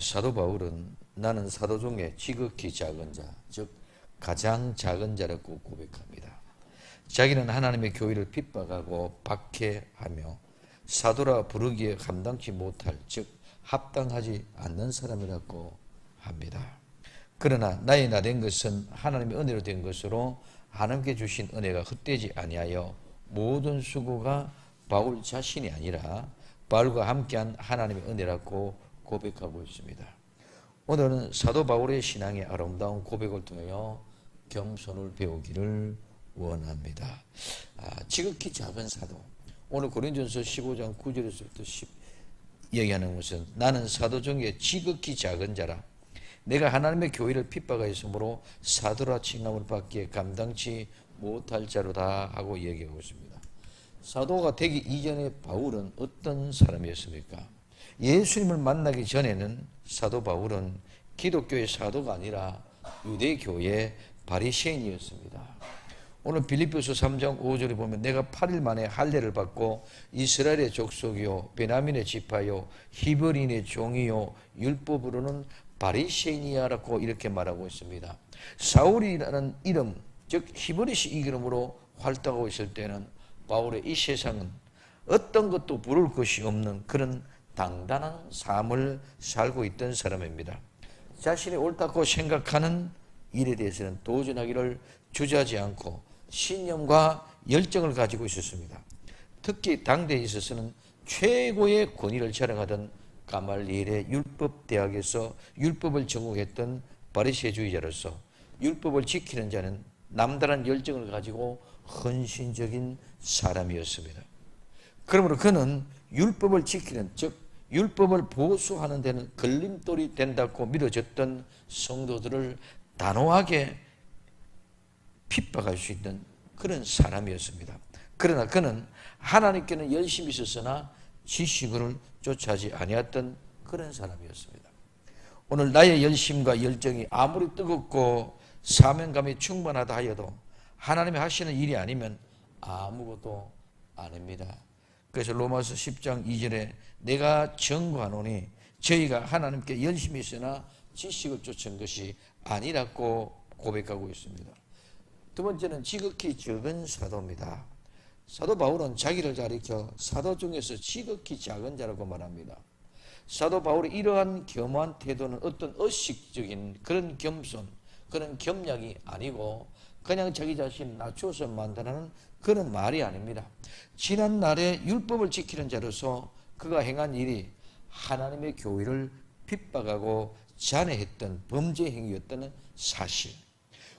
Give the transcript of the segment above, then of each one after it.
사도 바울은 나는 사도 중에 지극히 작은 자, 즉 가장 작은 자라고 고백합니다. 자기는 하나님의 교회를 핍박하고 박해하며 사도라 부르기에 감당치 못할, 즉 합당하지 않는 사람이라고 합니다. 그러나 나의 나 된 것은 하나님의 은혜로 된 것으로 하나님께 주신 은혜가 헛되지 아니하여 모든 수고가 바울 자신이 아니라 바울과 함께한 하나님의 은혜라고 고백하고 있습니다. 오늘은 사도 바울의 신앙의 아름다운 고백을 통하여 겸손을 배우기를 원합니다. 지극히 작은 사도. 오늘 고린도전서 15장 9절에서부터 10 얘기하는 것은 나는 사도 중에 지극히 작은 자라. 내가 하나님의 교회를 핍박하였으므로 사도라 칭함을 받기에 감당치 못할 자로다 하고 얘기하고 있습니다. 사도가 되기 이전에 바울은 어떤 사람이었습니까? 예수님을 만나기 전에는 사도 바울은 기독교의 사도가 아니라 유대교의 바리새인이었습니다. 오늘 빌립보서 3장 5절에 보면 내가 8일 만에 할례를 받고 이스라엘의 족속이요 베냐민의 지파요 히브리인의 종이요 율법으로는 바리새인이야라고 이렇게 말하고 있습니다. 사울이라는 이름, 즉 히브리식 이름으로 활동하고 있을 때는 바울의 이 세상은 어떤 것도 부를 것이 없는 그런 당당한 삶을 살고 있던 사람입니다. 자신이 옳다고 생각하는 일에 대해서는 도전하기를 주저하지 않고 신념과 열정을 가지고 있었습니다. 특히 당대에 있어서는 최고의 권위를 자랑하던 가말리엘의 율법대학에서 율법을 전공했던 바리새주의자로서 율법을 지키는 자는 남다른 열정을 가지고 헌신적인 사람이었습니다. 그러므로 그는 율법을 지키는, 즉 율법을 보수하는 데는 걸림돌이 된다고 믿어졌던 성도들을 단호하게 핍박할 수 있는 그런 사람이었습니다. 그러나 그는 하나님께는 열심히 있었으나 지식을 쫓아지 아니었던 그런 사람이었습니다. 오늘 나의 열심과 열정이 아무리 뜨겁고 사명감이 충만하다 하여도 하나님이 하시는 일이 아니면 아무것도 아닙니다. 그래서 로마서 10장 2절에 내가 증거하노니 저희가 하나님께 열심히 있으나 지식을 쫓은 것이 아니라고 고백하고 있습니다. 두 번째는 지극히 적은 사도입니다. 사도 바울은 자기를 가리켜 사도 중에서 지극히 작은 자라고 말합니다. 사도 바울의 이러한 겸허한 태도는 어떤 의식적인 그런 겸손, 그런 겸약이 아니고 그냥 자기 자신 낮춰서 만드는 그런 말이 아닙니다. 지난 날에 율법을 지키는 자로서 그가 행한 일이 하나님의 교회를 핍박하고 잔해했던 범죄 행위였다는 사실,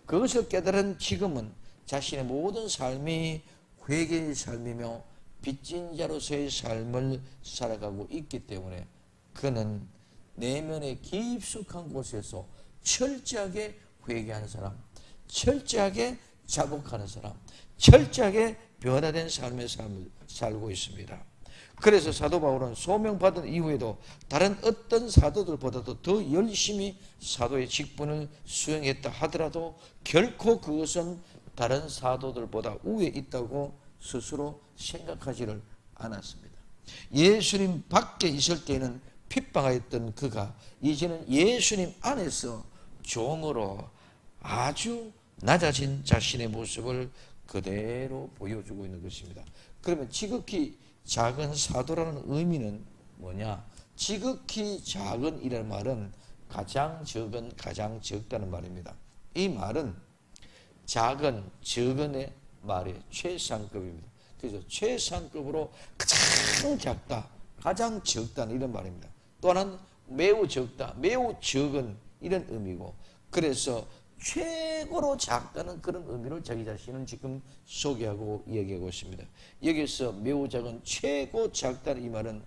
그것을 깨달은 지금은 자신의 모든 삶이 회개의 삶이며 빚진 자로서의 삶을 살아가고 있기 때문에 그는 내면의 깊숙한 곳에서 철저하게 회개하는 사람, 철저하게 자복하는 사람, 철저하게 변화된 삶의 삶을 살고 있습니다. 그래서 사도 바울은 소명받은 이후에도 다른 어떤 사도들보다도 더 열심히 사도의 직분을 수행했다 하더라도 결코 그것은 다른 사도들보다 우위에 있다고 스스로 생각하지를 않았습니다. 예수님 밖에 있을 때는 핍박하였던 그가 이제는 예수님 안에서 종으로 아주 낮아진 자신의 모습을 그대로 보여주고 있는 것입니다. 그러면 지극히 작은 사도라는 의미는 뭐냐? 지극히 작은 이라는 말은 가장 적은, 가장 적다는 말입니다. 이 말은 작은, 적은의 말의 최상급입니다. 그래서 최상급으로 가장 작다, 가장 적다는 이런 말입니다. 또한 매우 적다, 매우 적은 이런 의미고, 그래서 최고로 작다는 그런 의미를 자기 자신은 지금 소개하고 얘기하고 있습니다. 여기서 매우 작은, 최고 작다는 이 말은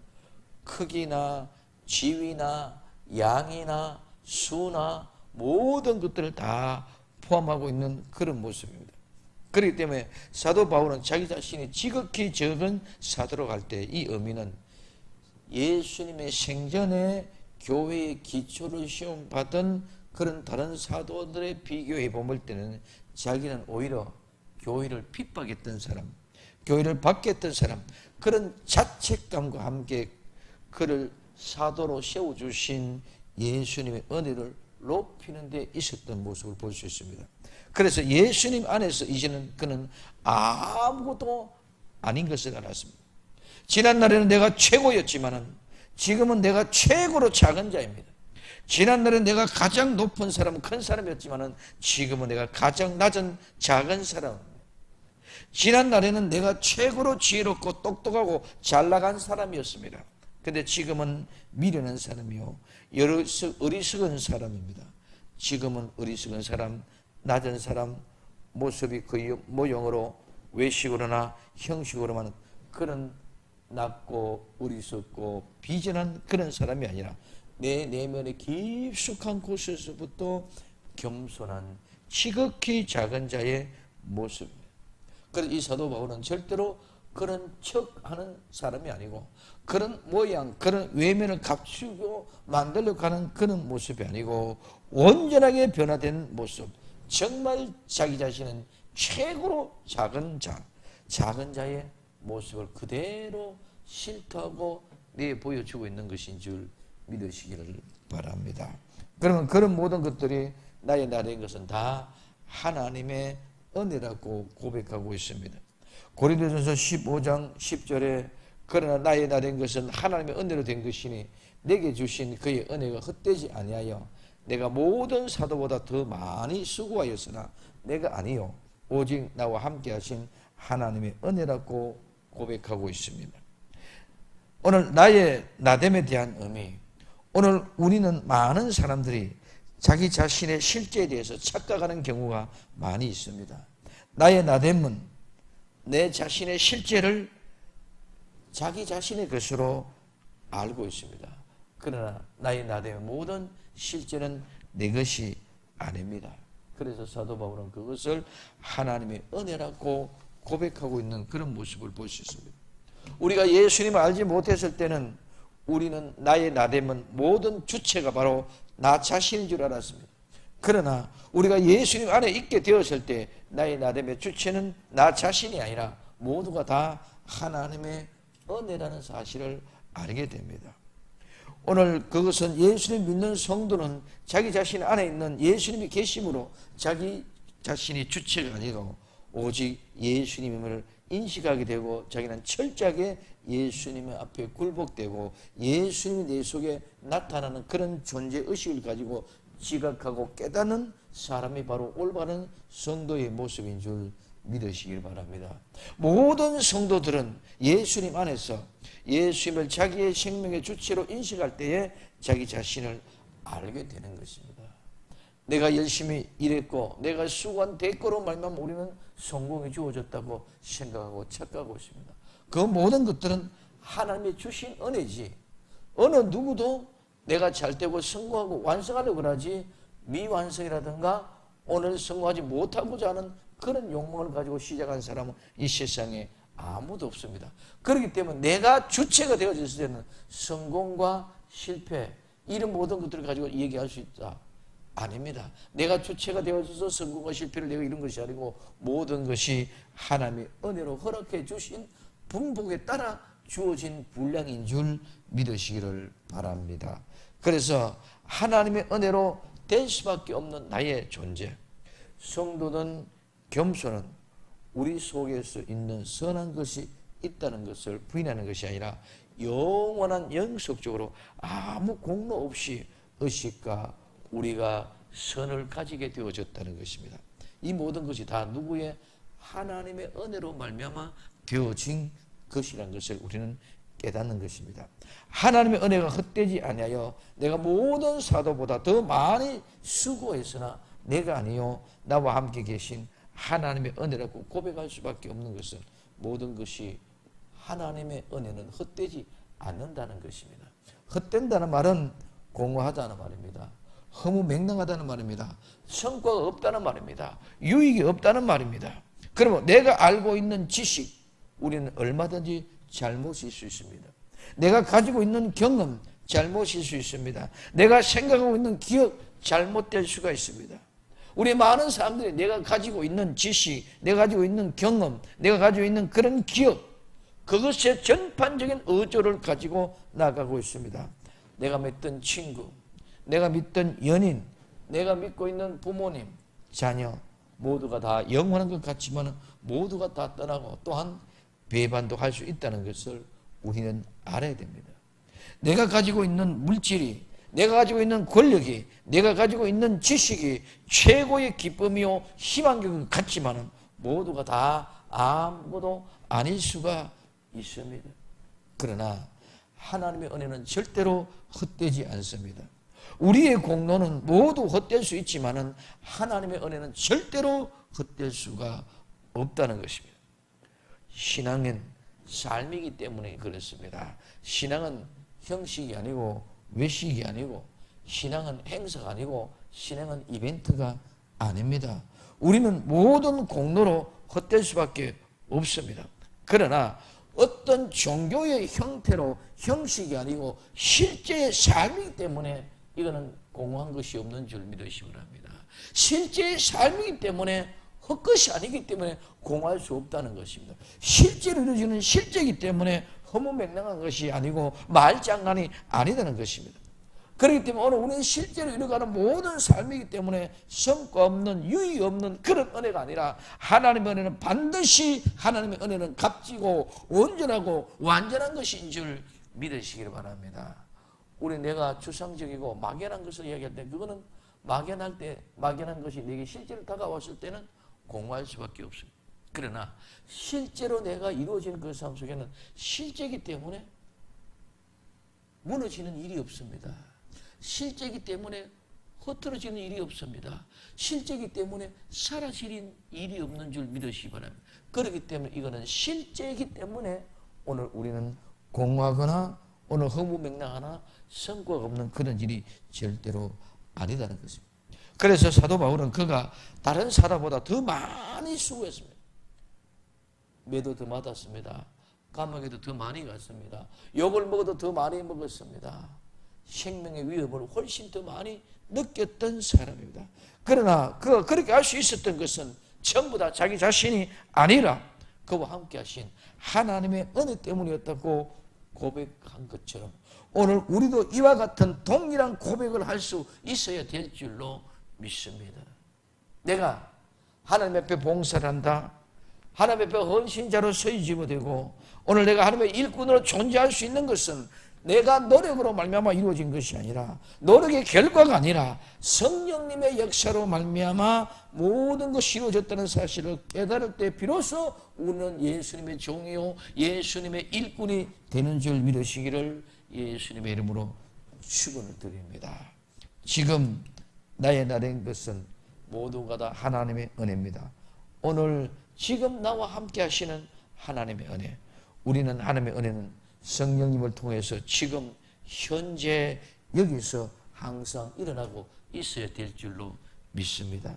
크기나 지위나 양이나 수나 모든 것들을 다 포함하고 있는 그런 모습입니다. 그렇기 때문에 사도 바울은 자기 자신이 지극히 적은 사도로 갈 때 이 의미는 예수님의 생전에 교회의 기초를 시험받은 그런 다른 사도들의 비교해 볼 때는 자기는 오히려 교회를 핍박했던 사람, 교회를 박했던 사람, 그런 자책감과 함께 그를 사도로 세워주신 예수님의 은혜를 높이는 데 있었던 모습을 볼 수 있습니다. 그래서 예수님 안에서 이제는 그는 아무것도 아닌 것을 알았습니다. 지난날에는 내가 최고였지만은 지금은 내가 최고로 작은 자입니다. 지난날에 내가 가장 높은 사람, 큰 사람이었지만은 지금은 내가 가장 낮은 작은 사람입니다. 지난날에는 내가 최고로 지혜롭고 똑똑하고 잘 나간 사람이었습니다. 근데 지금은 미련한 사람이요, 어리석은 사람입니다. 지금은 어리석은 사람, 낮은 사람, 모습이 거의 모형으로 외식으로나 형식으로만 그런 낮고 어리석고 비전한 그런 사람이 아니라 내 내면의 깊숙한 곳에서부터 겸손한 지극히 작은 자의 모습입니다. 그래서 이 사도 바울은 절대로 그런 척하는 사람이 아니고 그런 모양, 그런 외면을 갖추고 만들려고 하는 그런 모습이 아니고 온전하게 변화된 모습, 정말 자기 자신은 최고로 작은 자, 작은 자의 모습을 그대로 실토하고 내보여주고 있는 것인 줄 믿으시기를 바랍니다. 그러면 그런 모든 것들이 나의 나된 것은 다 하나님의 은혜라고 고백하고 있습니다. 고린도전서 15장 10절에 그러나 나의 나된 것은 하나님의 은혜로 된 것이니 내게 주신 그의 은혜가 헛되지 아니하여 내가 모든 사도보다 더 많이 수고하였으나 내가 아니요 오직 나와 함께 하신 하나님의 은혜라고 고백하고 있습니다. 오늘 나의 나됨에 대한 의미, 오늘 우리는 많은 사람들이 자기 자신의 실제에 대해서 착각하는 경우가 많이 있습니다. 나의 나됨은 내 자신의 실제를 자기 자신의 것으로 알고 있습니다. 그러나 나의 나됨의 모든 실제는 내 것이 아닙니다. 그래서 사도 바울은 그것을 하나님의 은혜라고 고백하고 있는 그런 모습을 볼 수 있습니다. 우리가 예수님을 알지 못했을 때는 우리는 나의 나됨은 모든 주체가 바로 나 자신인 줄 알았습니다. 그러나 우리가 예수님 안에 있게 되었을 때 나의 나됨의 주체는 나 자신이 아니라 모두가 다 하나님의 은혜라는 사실을 알게 됩니다. 오늘 그것은 예수님 믿는 성도는 자기 자신 안에 있는 예수님이 계심으로 자기 자신이 주체가 아니고 오직 예수님을 인식하게 되고 자기는 철저하게 예수님 앞에 굴복되고 예수님이 내 속에 나타나는 그런 존재의식을 가지고 지각하고 깨닫는 사람이 바로 올바른 성도의 모습인 줄 믿으시길 바랍니다. 모든 성도들은 예수님 안에서 예수님을 자기의 생명의 주체로 인식할 때에 자기 자신을 알게 되는 것입니다. 내가 열심히 일했고 내가 수고한 대가로 말미암아 우리는 성공이 주어졌다고 생각하고 착각하고 있습니다. 그 모든 것들은 하나님이 주신 은혜지 어느 누구도 내가 잘되고 성공하고 완성하려고 하지 미완성이라든가 오늘 성공하지 못하고자 하는 그런 욕망을 가지고 시작한 사람은 이 세상에 아무도 없습니다. 그렇기 때문에 내가 주체가 되어졌을 때는 성공과 실패 이런 모든 것들을 가지고 얘기할 수 있다. 아닙니다. 내가 주체가 되어져서 성공과 실패를 내가 이룬 것이 아니고 모든 것이 하나님의 은혜로 허락해 주신 분복에 따라 주어진 분량인 줄 믿으시기를 바랍니다. 그래서 하나님의 은혜로 될 수밖에 없는 나의 존재, 성도는 겸손은 우리 속에서 있는 선한 것이 있다는 것을 부인하는 것이 아니라 영원한 영속적으로 아무 공로 없이 의식과 우리가 선을 가지게 되어졌다는 것입니다. 이 모든 것이 다 누구의 하나님의 은혜로 말미암아 되어진 것이라는 것을 우리는 깨닫는 것입니다. 하나님의 은혜가 헛되지 아니하여 내가 모든 사도보다 더 많이 수고했으나 내가 아니요 나와 함께 계신 하나님의 은혜라고 고백할 수밖에 없는 것은 모든 것이 하나님의 은혜는 헛되지 않는다는 것입니다. 헛된다는 말은 공허하다는 말입니다. 허무맹랑하다는 말입니다. 성과가 없다는 말입니다. 유익이 없다는 말입니다. 그러면 내가 알고 있는 지식 우리는 얼마든지 잘못일 수 있습니다. 내가 가지고 있는 경험 잘못일 수 있습니다. 내가 생각하고 있는 기억 잘못될 수가 있습니다. 우리 많은 사람들이 내가 가지고 있는 지식, 내가 가지고 있는 경험, 내가 가지고 있는 그런 기억 그것의 전반적인 의존을 가지고 나가고 있습니다. 내가 맺던 친구, 내가 믿던 연인, 내가 믿고 있는 부모님, 자녀 모두가 다 영원한 것 같지만 모두가 다 떠나고 또한 배반도 할 수 있다는 것을 우리는 알아야 됩니다. 내가 가지고 있는 물질이, 내가 가지고 있는 권력이, 내가 가지고 있는 지식이 최고의 기쁨이요 희망인 것 같지만 모두가 다 아무것도 아닐 수가 있습니다. 그러나 하나님의 은혜는 절대로 헛되지 않습니다. 우리의 공로는 모두 헛될 수 있지만 하나님의 은혜는 절대로 헛될 수가 없다는 것입니다. 신앙은 삶이기 때문에 그렇습니다. 신앙은 형식이 아니고 외식이 아니고, 신앙은 행사가 아니고, 신앙은 이벤트가 아닙니다. 우리는 모든 공로로 헛될 수밖에 없습니다. 그러나 어떤 종교의 형태로 형식이 아니고 실제의 삶이기 때문에 이거는 공허한 것이 없는 줄 믿으시기 바랍니다. 실제의 삶이기 때문에 헛것이 아니기 때문에 공허할 수 없다는 것입니다. 실제로 이루어지는 실제이기 때문에 허무맹랑한 것이 아니고 말장난이 아니다는 것입니다. 그렇기 때문에 오늘 우리는 실제로 이루어가는 모든 삶이기 때문에 성과 없는, 유의 없는 그런 은혜가 아니라 하나님의 은혜는 반드시, 하나님의 은혜는 값지고 온전하고 완전한 것인 줄 믿으시기를 바랍니다. 우리 내가 추상적이고 막연한 것을 이야기할 때 그거는 막연할 때, 막연한 것이 내게 실제로 다가왔을 때는 공허할 수밖에 없습니다. 그러나 실제로 내가 이루어지는 그 삶 속에는 실제이기 때문에 무너지는 일이 없습니다. 실제이기 때문에 흐트러지는 일이 없습니다. 실제이기 때문에 사라지는 일이 없는 줄 믿으시기 바랍니다. 그렇기 때문에 이거는 실제이기 때문에 오늘 우리는 공허하거나 오늘 허무맹랑하나 성과가 없는 그런 일이 절대로 아니다는 것입니다. 그래서 사도 바울은 그가 다른 사람보다 더 많이 수고했습니다. 매도 더 맞았습니다. 감옥에도 더 많이 갔습니다. 욕을 먹어도 더 많이 먹었습니다. 생명의 위협을 훨씬 더 많이 느꼈던 사람입니다. 그러나 그가 그렇게 할 수 있었던 것은 전부 다 자기 자신이 아니라 그와 함께 하신 하나님의 은혜 때문이었다고 고백한 것처럼 오늘 우리도 이와 같은 동일한 고백을 할 수 있어야 될 줄로 믿습니다. 내가 하나님 앞에 봉사를 한다, 하나님 앞에 헌신자로 서기지게 되고 오늘 내가 하나님의 일꾼으로 존재할 수 있는 것은 내가 노력으로 말미암아 이루어진 것이 아니라, 노력의 결과가 아니라 성령님의 역사로 말미암아 모든 것이 이루어졌다는 사실을 깨달을 때 비로소 우리는 예수님의 종이요 예수님의 일꾼이 되는 줄 믿으시기를 예수님의 이름으로 축원을 드립니다. 지금 나의 날인 것은 모두가 다 하나님의 은혜입니다. 오늘 지금 나와 함께 하시는 하나님의 은혜, 우리는 하나님의 은혜는 성령님을 통해서 지금 현재 여기서 항상 일어나고 있어야 될 줄로 믿습니다.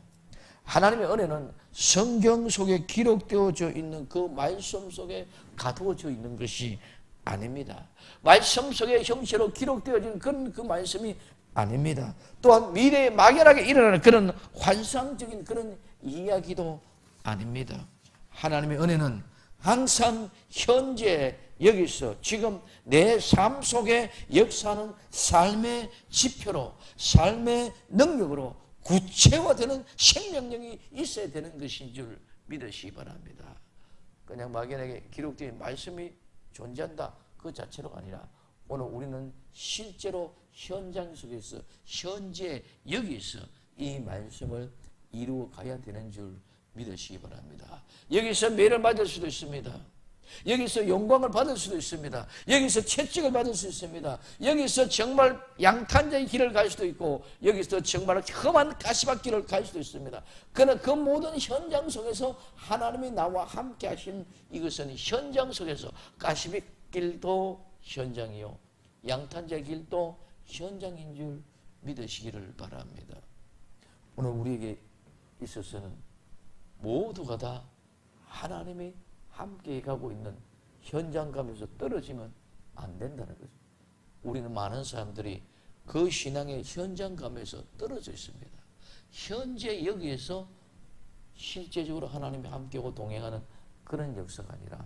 하나님의 은혜는 성경 속에 기록되어져 있는 그 말씀 속에 가두어져 있는 것이 아닙니다. 말씀 속의 형체로 기록되어진 그 말씀이 아닙니다. 또한 미래에 막연하게 일어나는 그런 환상적인 그런 이야기도 아닙니다. 하나님의 은혜는 항상 현재 여기서 지금 내 삶 속에 역사하는 삶의 지표로, 삶의 능력으로 구체화되는 생명력이 있어야 되는 것인 줄 믿으시기 바랍니다. 그냥 막연하게 기록된 말씀이 존재한다 그 자체로가 아니라 오늘 우리는 실제로 현장 속에서 현재 여기서 이 말씀을 이루어 가야 되는 줄 믿으시기 바랍니다. 여기서 매를 맞을 수도 있습니다. 여기서 영광을 받을 수도 있습니다. 여기서 채찍을 받을 수 있습니다. 여기서 정말 양탄자의 길을 갈 수도 있고 여기서 정말 험한 가시밭길을 갈 수도 있습니다. 그러나 그 모든 현장 속에서 하나님이 나와 함께 하신 이것은 현장 속에서 가시밭길도 현장이요 양탄자의 길도 현장인 줄 믿으시기를 바랍니다. 오늘 우리에게 있어서는 모두가 다 하나님이 함께 가고 있는 현장감에서 떨어지면 안 된다는 거죠. 우리는 많은 사람들이 그 신앙의 현장감에서 떨어져 있습니다. 현재 여기에서 실제적으로 하나님이 함께하고 동행하는 그런 역사가 아니라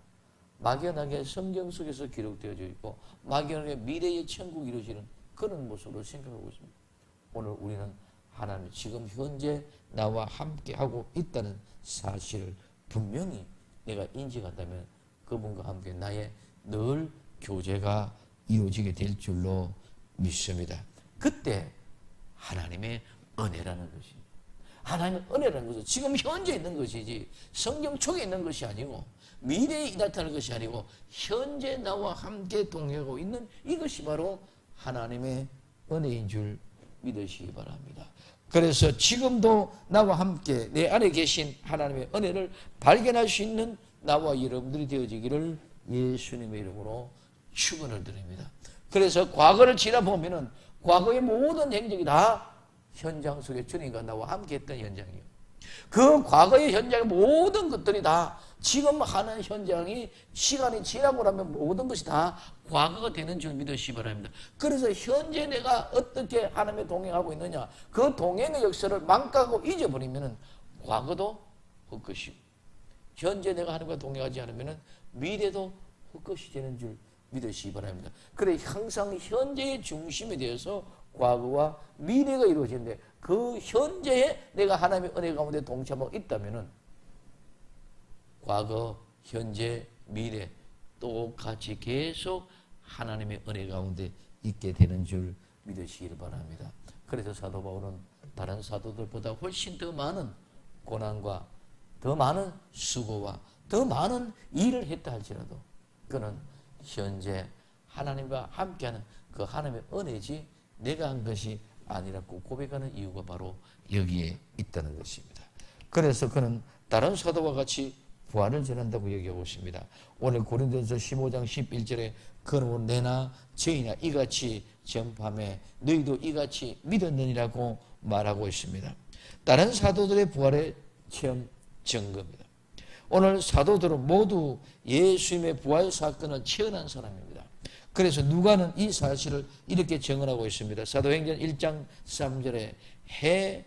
막연하게 성경 속에서 기록되어져 있고 막연하게 미래의 천국이 이루어지는 그런 모습으로 생각하고 있습니다. 오늘 우리는 하나님 지금 현재 나와 함께 하고 있다는 사실을 분명히 내가 인식한다면 그분과 함께 나의 늘 교제가 이루어지게 될 줄로 믿습니다. 그때 하나님의 은혜라는 것이, 하나님의 은혜라는 것은 지금 현재 있는 것이지 성경 속에 있는 것이 아니고 미래에 나타날 것이 아니고 현재 나와 함께 동행하고 있는 이것이 바로 하나님의 은혜인 줄 믿으시기 바랍니다. 그래서 지금도 나와 함께 내 안에 계신 하나님의 은혜를 발견할 수 있는 나와 여러분들이 되어지기를 예수님의 이름으로 축원을 드립니다. 그래서 과거를 지나보면은 과거의 모든 행적이 다 현장 속에 주님과 나와 함께 했던 현장이에요. 그 과거의 현장의 모든 것들이 다 지금 하는 현장이 시간이 지나고 나면 모든 것이 다 과거가 되는 줄 믿으시기 바랍니다. 그래서 현재 내가 어떻게 하나님의 동행하고 있느냐, 그 동행의 역사를 망각하고 잊어버리면 과거도 헛것이고 현재 내가 하나님과 동행하지 않으면 미래도 헛것이 되는 줄 믿으시기 바랍니다. 그래 항상 현재의 중심에 대해서 과거와 미래가 이루어지는데 그 현재에 내가 하나님의 은혜 가운데 동참하고 있다면 과거, 현재, 미래 똑같이 계속 하나님의 은혜 가운데 있게 되는 줄 믿으시길 바랍니다. 그래서 사도 바울은 다른 사도들보다 훨씬 더 많은 고난과 더 많은 수고와 더 많은 일을 했다 할지라도 그는 현재 하나님과 함께하는 그 하나님의 은혜지 내가 한 것이 아니라고 고백하는 이유가 바로 여기에 있다는 것입니다. 그래서 그는 다른 사도와 같이 부활을 전한다고 얘기하고 있습니다. 오늘 고린도전서 15장 11절에 그는 내나 저희나 이같이 전파하며 너희도 이같이 믿었느니라고 말하고 있습니다. 다른 사도들의 부활의 체험 증거입니다. 오늘 사도들은 모두 예수님의 부활 사건을 체험한 사람입니다. 그래서 누가는 이 사실을 이렇게 증언하고 있습니다. 사도행전 1장 3절에 해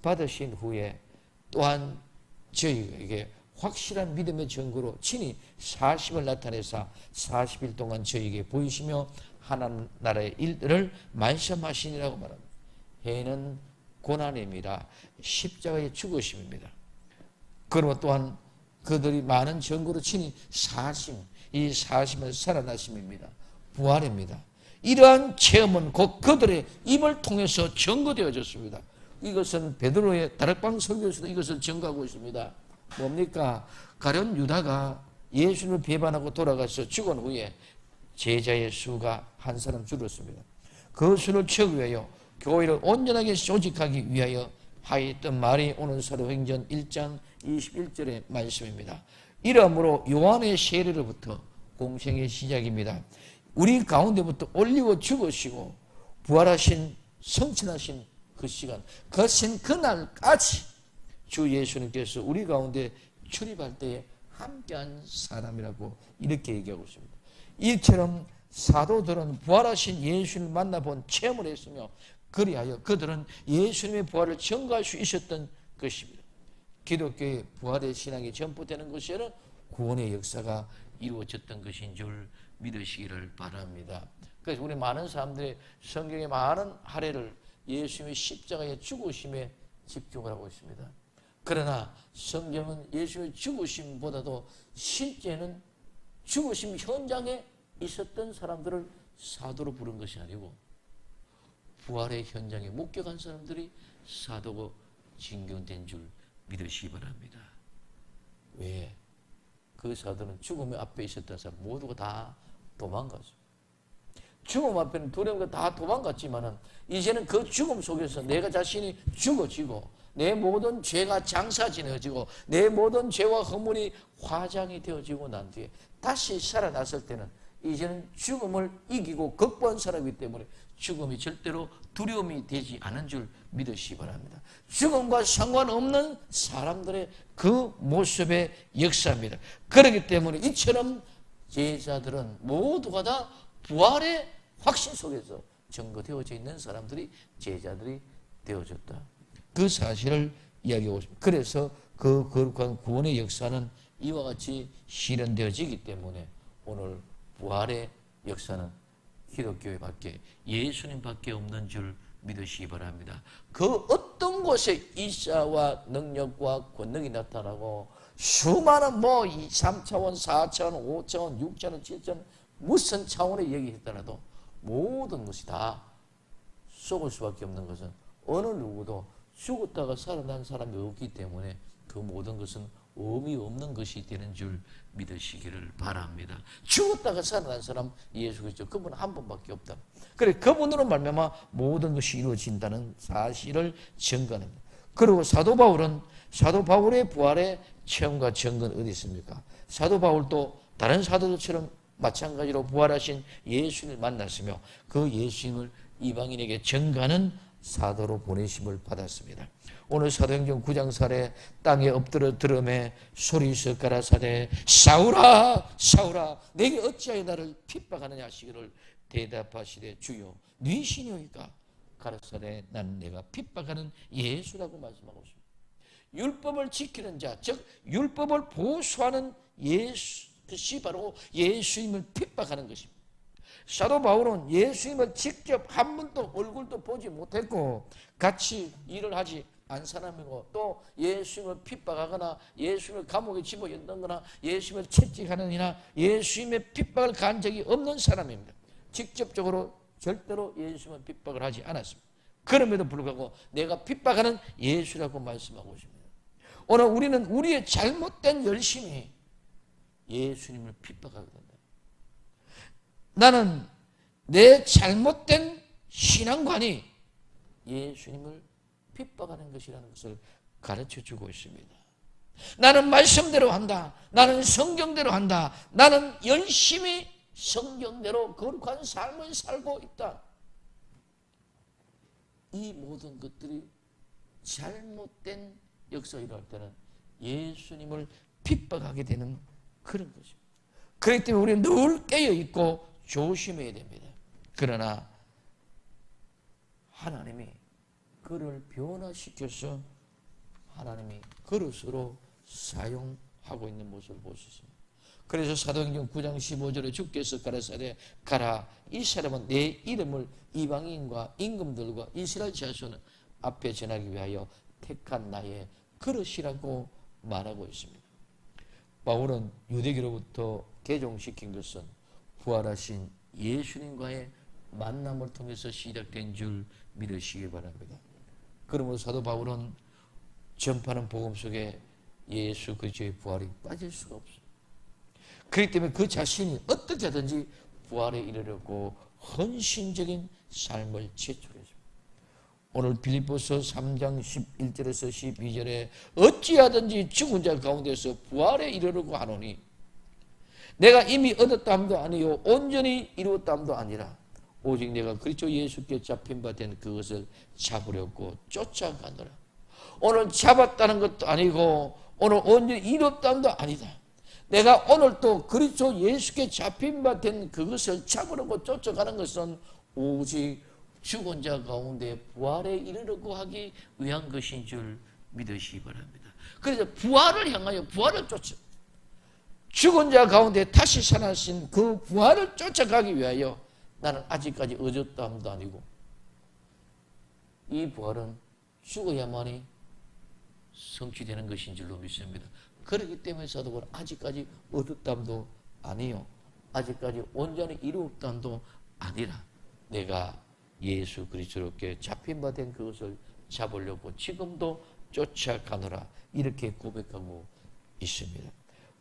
받으신 후에 또한 저희에게 확실한 믿음의 증거로 친히 40을 나타내사 40일 동안 저희에게 보이시며 하나님 나라의 일들을 말씀하시니라고 말합니다. 해는 고난입니다. 십자가의 죽으심입니다. 그리고 또한 그들이 많은 증거로 친히 40, 이 40은 살아나심입니다. 부활입니다. 이러한 체험은 곧 그들의 입을 통해서 증거되어졌습니다. 이것은 베드로의 다락방 설교에서도 이것을 증거하고 있습니다. 뭡니까? 가룟 유다가 예수를 배반하고 돌아가서 죽은 후에 제자의 수가 한 사람 줄었습니다. 그 수를 채우기 위하여 교회를 온전하게 조직하기 위하여 하였던 말이 오늘 사도행전 1장 21절의 말씀입니다. 이러므로 요한의 세례로부터 공생의 시작입니다. 우리 가운데부터 올리고 죽으시고 부활하신 성천하신 그 시간, 거신 그날까지 주 예수님께서 우리 가운데 출입할 때에 함께한 사람이라고 이렇게 얘기하고 있습니다. 이처럼 사도들은 부활하신 예수님을 만나본 체험을 했으며 그리하여 그들은 예수님의 부활을 증거할 수 있었던 것입니다. 기독교의 부활의 신앙이 전포되는 것에는 구원의 역사가 이루어졌던 것인 줄 믿으시기를 바랍니다. 그래서 우리 많은 사람들이 성경의 많은 할애를 예수님의 십자가의 죽으심에 집중을 하고 있습니다. 그러나 성경은 예수의 죽으심보다도 실제는 죽으심 현장에 있었던 사람들을 사도로 부른 것이 아니고 부활의 현장에 목격한 사람들이 사도고 진경된 줄 믿으시기 바랍니다. 왜? 그 사도는 죽음의 앞에 있었던 사람 모두가 다 도망가죠. 죽음 앞에는 두려움과 다 도망갔지만은 이제는 그 죽음 속에서 내가 자신이 죽어지고 내 모든 죄가 장사지어지고 내 모든 죄와 허물이 화장이 되어지고 난 뒤에 다시 살아났을 때는 이제는 죽음을 이기고 극복한 사람이기 때문에 죽음이 절대로 두려움이 되지 않은 줄 믿으시기 바랍니다. 죽음과 상관없는 사람들의 그 모습의 역사입니다. 그렇기 때문에 이처럼 제자들은 모두가 다 부활의 확신 속에서 증거되어져 있는 사람들이 제자들이 되어졌다. 그 사실을 이야기하고 있습니다. 그래서 그 거룩한 구원의 역사는 이와 같이 실현되어지기 때문에 오늘 부활의 역사는 기독교에 밖에 예수님 밖에 없는 줄 믿으시기 바랍니다. 그 어떤 곳에 이사와 능력과 권능이 나타나고 수많은 2, 3차원, 4차원, 5차원, 6차원, 7차원 무슨 차원의 얘기했더라도 모든 것이 다 속을 수밖에 없는 것은 어느 누구도 죽었다가 살아난 사람이 없기 때문에 그 모든 것은 의미 없는 것이 되는 줄 믿으시기를 바랍니다. 죽었다가 살아난 사람 예수 그리스도 그분 한 분밖에 없다. 그래 그분으로 말미암아 모든 것이 이루어진다는 사실을 증거합니다. 그리고 사도 바울의 부활의 체험과 증거는 어디 있습니까? 사도 바울도 다른 사도들처럼 마찬가지로 부활하신 예수님을 만났으며 그 예수님을 이방인에게 증거하는 사도로 보내심을 받았습니다. 오늘 사도행전 9장 살에 땅에 엎드려 들음에 소리서 가라사대 사울아 사울아 내게 어찌하여 나를 핍박하느냐 하시기를 대답하시되 주여 네 신이오이까 가라사대 나는 내가 핍박하는 예수라고 말씀하고 있습니다. 율법을 지키는 자, 즉 율법을 보수하는 예수, 그것이 바로 예수님을 핍박하는 것입니다. 사도 바울은 예수님을 직접 한 번도 얼굴도 보지 못했고 같이 일을 하지 않은 사람이고 또 예수님을 핍박하거나 예수님을 감옥에 집어넣거나 예수님을 채찍하느니나 예수님의 핍박을 간 적이 없는 사람입니다. 직접적으로 절대로 예수님을 핍박을 하지 않았습니다. 그럼에도 불구하고 내가 핍박하는 예수라고 말씀하고 있습니다. 오늘 우리는 우리의 잘못된 열심이 예수님을 핍박하게 된다. 나는 내 잘못된 신앙관이 예수님을 핍박하는 것이라는 것을 가르쳐주고 있습니다. 나는 말씀대로 한다. 나는 성경대로 한다. 나는 열심히 성경대로 거룩한 삶을 살고 있다. 이 모든 것들이 잘못된 역사가 일어날 때는 예수님을 핍박하게 되는 그런 것입니다. 그렇기 때문에 우리는 늘 깨어있고 조심해야 됩니다. 그러나 하나님이 그를 변화시켜서 하나님이 그릇으로 사용하고 있는 모습을 볼 수 있습니다. 그래서 사도행전 9장 15절에 주께서 가라사대 가라 이 사람은 내 이름을 이방인과 임금들과 이스라엘 자손 앞에 전하기 위하여 택한 나의 그릇이라고 말하고 있습니다. 바울은 유대교로부터 개종시킨 것은 부활하신 예수님과의 만남을 통해서 시작된 줄 믿으시기 바랍니다. 그러므로 사도 바울은 전파하는 복음 속에 예수 그리스도의 부활이 빠질 수가 없어요. 그렇기 때문에 그 자신이 어떻게 하든지 부활에 이르려고 헌신적인 삶을 제출했습니다. 오늘 빌립보서 3장 11절에서 12절에 어찌하든지 죽은 자 가운데서 부활에 이르려고 하노니 내가 이미 얻었다함도 아니요 온전히 이루었다함도 아니라 오직 내가 그리스도 예수께 잡힌 바 된 그것을 잡으려고 쫓아가노라. 오늘 잡았다는 것도 아니고 오늘 온전히 이뤘다함도 아니다. 내가 오늘 또 그리스도 예수께 잡힌 바 된 그것을 잡으려고 쫓아가는 것은 오직 죽은 자 가운데 부활에 이르려고 하기 위한 것인 줄 믿으시기 바랍니다. 그래서 부활을 향하여 부활을 쫓아 죽은 자 가운데 다시 살아나신 그 부활을 쫓아가기 위하여 나는 아직까지 얻었다함도 아니고 이 부활은 죽어야만이 성취되는 것인 줄로 믿습니다. 그렇기 때문에 사도 바울은 아직까지 얻었다함도 아니요 아직까지 온전히 이루었다함도 아니라 내가 예수 그리스도께 잡힌 바 된 그것을 잡으려고 지금도 쫓아가노라 이렇게 고백하고 있습니다.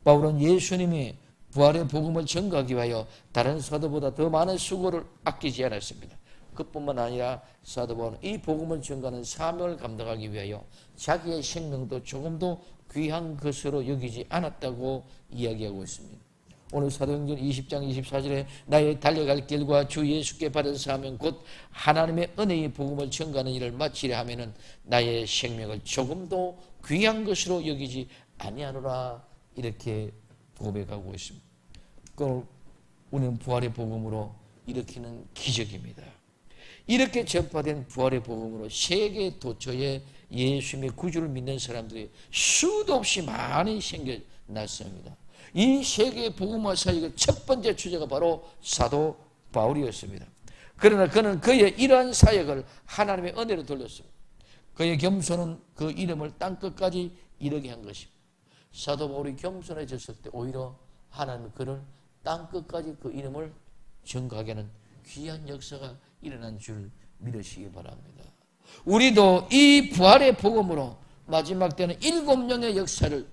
바울은 예수님이 부활의 복음을 전가하기 위하여 다른 사도보다 더 많은 수고를 아끼지 않았습니다. 그뿐만 아니라 사도 바울은 이 복음을 전가하는 사명을 감당하기 위하여 자기의 생명도 조금도 귀한 것으로 여기지 않았다고 이야기하고 있습니다. 오늘 사도행전 20장 24절에 나의 달려갈 길과 주 예수께 받은 사명 곧 하나님의 은혜의 복음을 전가하는 일을 마치려 하면은 나의 생명을 조금도 귀한 것으로 여기지 아니하노라 이렇게 고백하고 있습니다. 우리는 부활의 복음으로 일으키는 기적입니다. 이렇게 전파된 부활의 복음으로 세계 도처에 예수님의 구주를 믿는 사람들이 수도 없이 많이 생겨났습니다. 이 세계 복음화 사역의 첫 번째 주제가 바로 사도 바울이었습니다. 그러나 그는 그의 이러한 사역을 하나님의 은혜로 돌렸습니다. 그의 겸손은 그 이름을 땅끝까지 이르게 한 것입니다. 사도 바울이 겸손해졌을 때 오히려 하나님은 그를 땅끝까지 그 이름을 전가하게 하는 귀한 역사가 일어난 줄 믿으시기 바랍니다. 우리도 이 부활의 복음으로 마지막 때는 7영의 역사를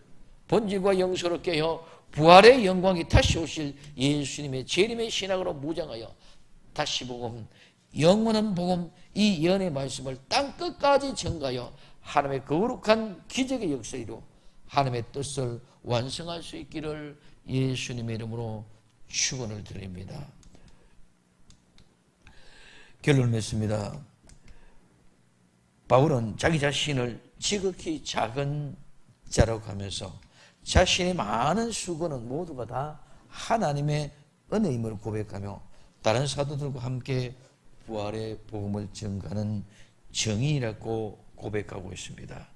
본질과 영서로 깨어 부활의 영광이 다시 오실 예수님의 재림의 신학으로 무장하여 다시 복음, 영원한 복음, 이 예언의 말씀을 땅끝까지 전가하여 하나님의 거룩한 기적의 역사로 하나님의 뜻을 완성할 수 있기를 예수님의 이름으로 축원을 드립니다. 결론을 맺습니다. 바울은 자기 자신을 지극히 작은 자라고 하면서 자신의 많은 수고는 모두가 다 하나님의 은혜임을 고백하며 다른 사도들과 함께 부활의 복음을 전가하는 정의라고 고백하고 있습니다.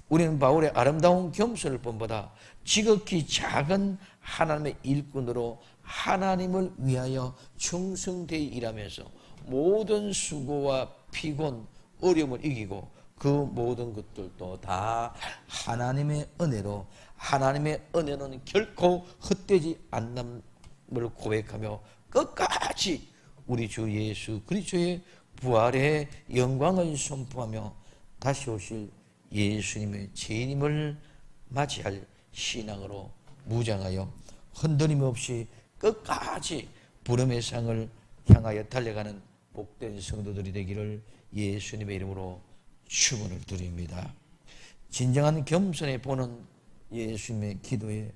우리는 바울의 아름다운 겸손을 본받아 지극히 작은 하나님의 일꾼으로 하나님을 위하여 충성되이 일하면서 모든 수고와 피곤, 어려움을 이기고 그 모든 것들도 다 하나님의 은혜로, 하나님의 은혜는 결코 헛되지 않음을 고백하며 끝까지 우리 주 예수 그리스도의 부활의 영광을 선포하며 다시 오실 예수님의 재림을 맞이할 신앙으로 무장하여 흔들림 없이 끝까지 부름의 상을 향하여 달려가는 복된 성도들이 되기를 예수님의 이름으로 축원을 드립니다. 진정한 겸손의 본은 예수님의 기도에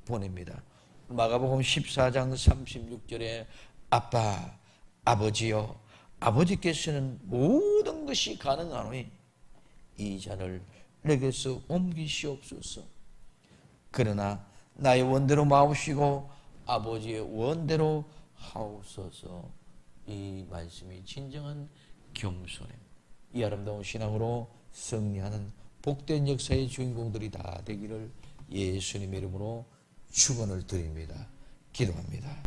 보냅니다. 마가복음 14장 36절에 아빠, 아버지여, 아버지께서는 모든 것이 가능하노니 이 잔을 내게서 옮기시옵소서. 그러나 나의 원대로 마옵시고 아버지의 원대로 하옵소서. 이 말씀이 진정한 겸손에 이 아름다운 신앙으로 승리하는 복된 역사의 주인공들이 다 되기를 예수님의 이름으로 축원을 드립니다. 기도합니다.